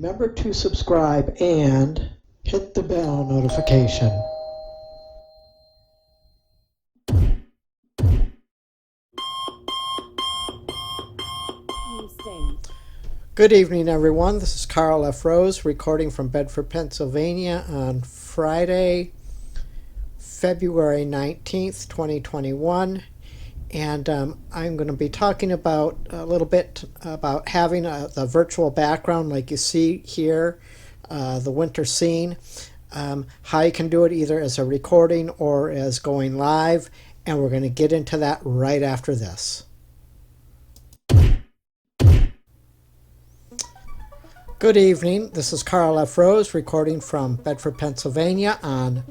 Remember to subscribe and hit the bell notification. Good evening, everyone. This is Karl F. Rose recording from Bedford, Pennsylvania on Friday, February 19th, 2021. And I'm going to be talking about a little bit about having the virtual background like you see here, the winter scene, how you can do it either as a recording or as going live. And we're going to get into that right after this. Good evening. This is Karl F. Rose recording from Bedford, Pennsylvania on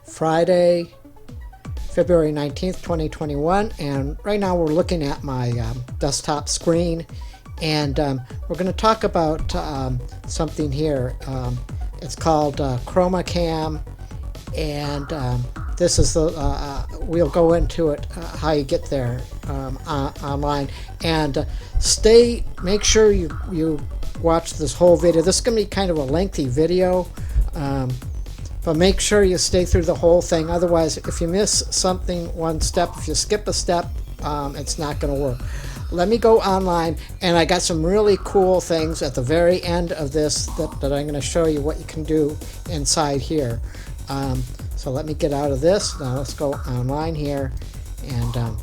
Friday, February 19th, 2021. And right now we're looking at my desktop screen, and we're going to talk about something here. It's called Chromacam, and this is the we'll go into it, how you get there online. And make sure you watch this whole video. This is going to be kind of a lengthy video, but make sure you stay through the whole thing. Otherwise, if you miss something, one step, if you skip a step, it's not going to work. Let me go online, and I got some really cool things at the very end of this that I'm going to show you what you can do inside here. So let me get out of this. Now let's go online here. And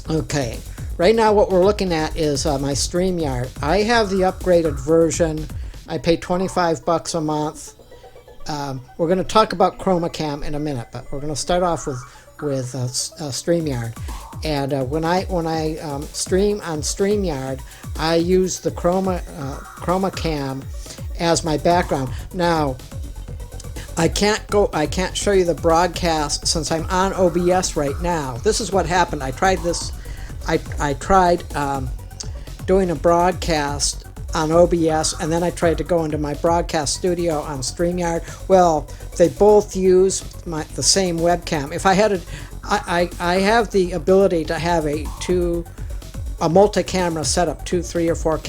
okay, right now what we're looking at is my Streamyard. I have the upgraded version. I pay $25 a month. We're going to talk about Chromacam in a minute, but we're going to start off with Streamyard. And when I stream on Streamyard, I use the Chromacam as my background. Now, I can't show you the broadcast since I'm on OBS right now. This is what happened. I tried this. I tried doing a broadcast on OBS, and then I tried to go into my broadcast studio on Streamyard. Well, they both use the same webcam. If I had I have the ability to have a multi-camera setup, 2, 3, or 4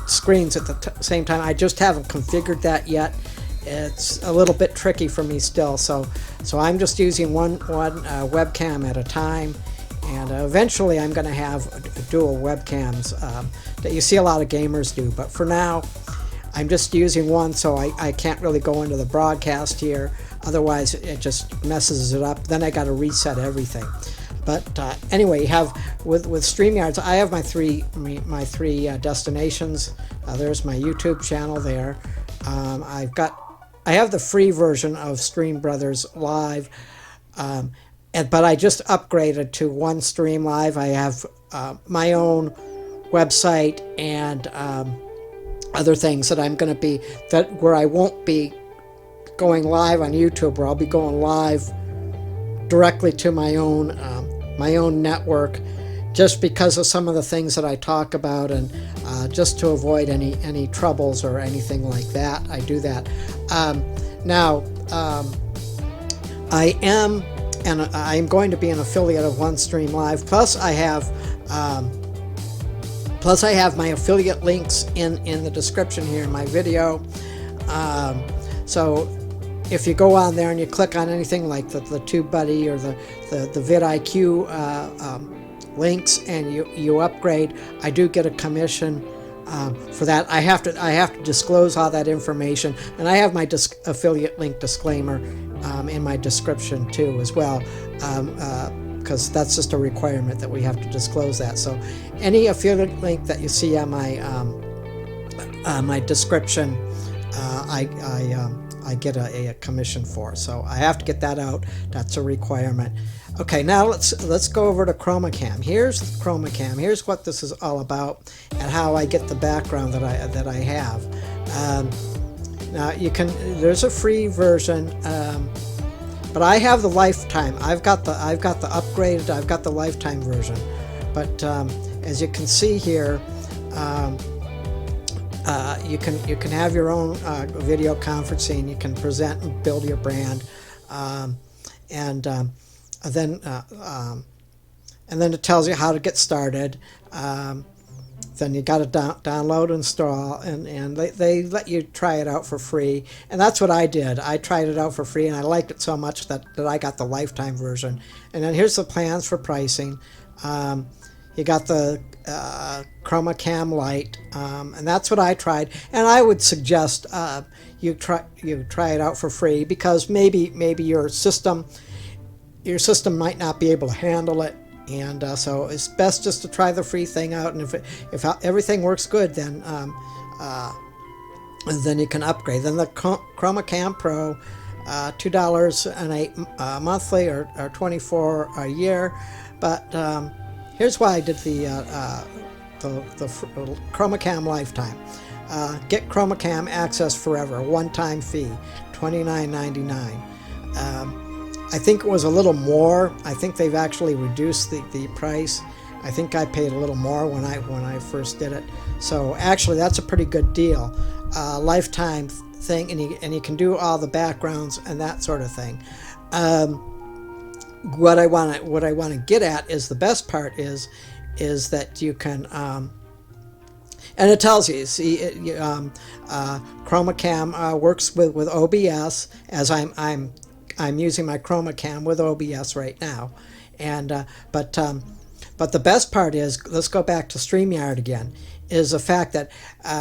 screens at the same time. I just haven't configured that yet. It's a little bit tricky for me still, so I'm just using one webcam at a time. And eventually I'm going to have dual webcams that you see a lot of gamers do. But for now, I'm just using one, so I can't really go into the broadcast here. Otherwise, it just messes it up. Then I got to reset everything. But anyway, you have with StreamYards, I have my three destinations. There's my YouTube channel there. I have the free version of Stream Brothers Live. But I just upgraded to one stream live. I have my own website and other things that I'm going to be where I won't be going live on YouTube, where I'll be going live directly to my own network, just because of some of the things that I talk about, and just to avoid any troubles or anything like that. I do that. Now I'm going to be an affiliate of OneStream Live. Plus I have my affiliate links in the description here in my video. So if you go on there and you click on anything like the TubeBuddy or the vidIQ links, and you upgrade, I do get a commission for that. I have to disclose all that information, and I have my affiliate link disclaimer in my description too as well, because that's just a requirement that we have to disclose that. So any affiliate link that you see on my description, I get a commission for. So I have to get that out. That's a requirement. Okay, now let's go over to Chromacam. Here's Chromacam. Here's what this is all about, and how I get the background that I have. Now there's a free version, but I have the lifetime. I've got the upgraded. I've got the lifetime version. But as you can see here, you can have your own video conferencing. You can present and build your brand, and then it tells you how to get started. then you got to download and install, and they let you try it out for free, and that's what I did. I tried it out for free, and I liked it so much that I got the lifetime version. And then here's the plans for pricing. You got the Chromacam Lite, and that's what I tried. And I would suggest you try it out for free, because maybe your system might not be able to handle it. And so it's best just to try the free thing out, and if everything works good, then you can upgrade. Then the Chromacam Pro, $2.08 monthly, or $24 a year. But here's why I did the Chromacam Lifetime. Get Chromacam access forever, one-time fee, $29.99. I think it was a little more. I think they've actually reduced the price. I think I paid a little more when I first did it. So actually, that's a pretty good deal. Lifetime thing, and you can do all the backgrounds and that sort of thing. What I want to get at is the best part is that you can. And it tells you, see, Chromacam works with OBS, as I'm using my Chromacam with OBS right now, and but the best part is, let's go back to Streamyard again, is the fact that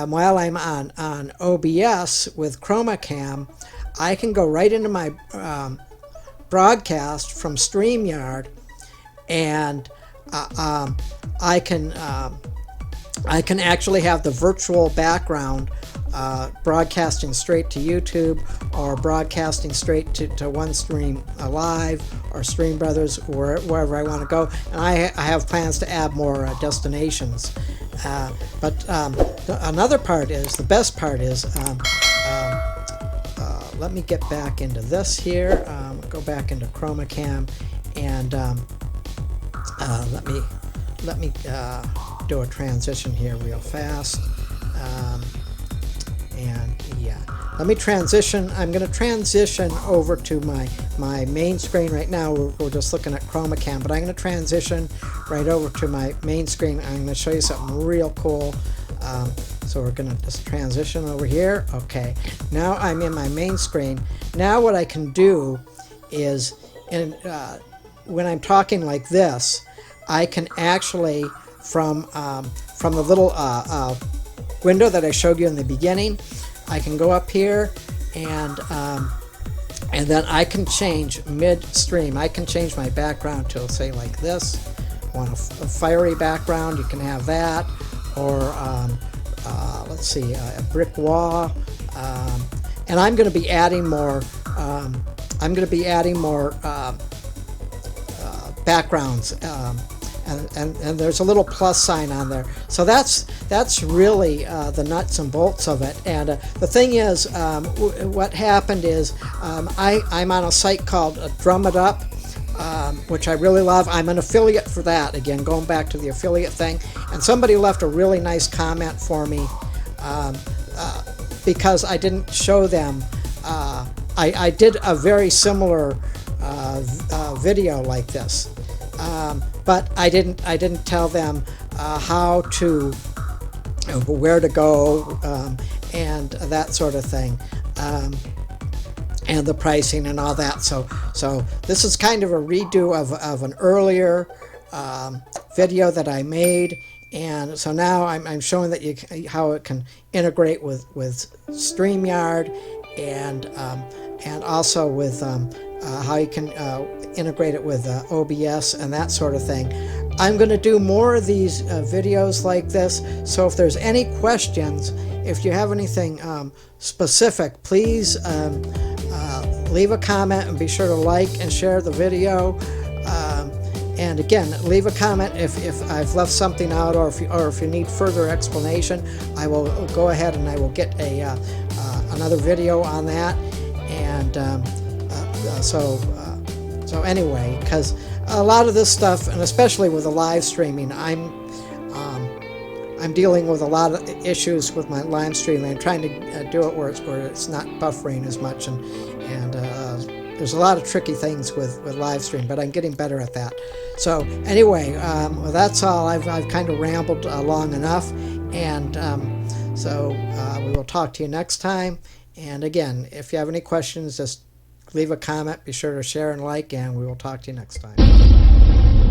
while I'm on OBS with Chromacam, I can go right into my broadcast from Streamyard, and I can actually have the virtual background broadcasting straight to YouTube, or broadcasting straight to OneStream Live or Stream Brothers, wherever I want to go. And I have plans to add more destinations. But another part is, the best part is, let me get back into this here. Go back into Chromacam, and let me do a transition here real fast. And yeah, let me transition. I'm going to transition over to my main screen right now. We're just looking at Chromacam, but I'm going to transition right over to my main screen. I'm going to show you something real cool. So we're going to just transition over here. Okay, now I'm in my main screen. Now what I can do is, when I'm talking like this, I can actually, from the little window that I showed you in the beginning, I can go up here, and then I can change midstream. I can change my background to, say, like this. Want a fiery background, you can have that, or let's see, a brick wall. And I'm going to be adding more. Backgrounds. And there's a little plus sign on there. So that's really the nuts and bolts of it. And the thing is, what happened is, I'm on a site called Drum It Up, which I really love. I'm an affiliate for that. Again, going back to the affiliate thing. And somebody left a really nice comment for me, because I didn't show them. I did a very similar video like this. But I didn't tell them how to, where to go, and that sort of thing, and the pricing and all that. So this is kind of a redo of an earlier video that I made, and so now I'm showing that how it can integrate with Streamyard, and also with how you can integrate it with OBS and that sort of thing. I'm going to do more of these videos like this, so if there's any questions, if you have anything specific, please leave a comment, and be sure to like and share the video. And again, leave a comment if I've left something out, or if you need further explanation. I will go ahead and I will get another video on that. And so anyway, because a lot of this stuff, and especially with the live streaming, I'm dealing with a lot of issues with my live streaming. I'm trying to do it where it's not buffering as much, and there's a lot of tricky things with live stream, but I'm getting better at that. So anyway, well, that's all. I've kind of rambled long enough, and so we will talk to you next time. And again, if you have any questions, just leave a comment. Be sure to share and like, and we will talk to you next time.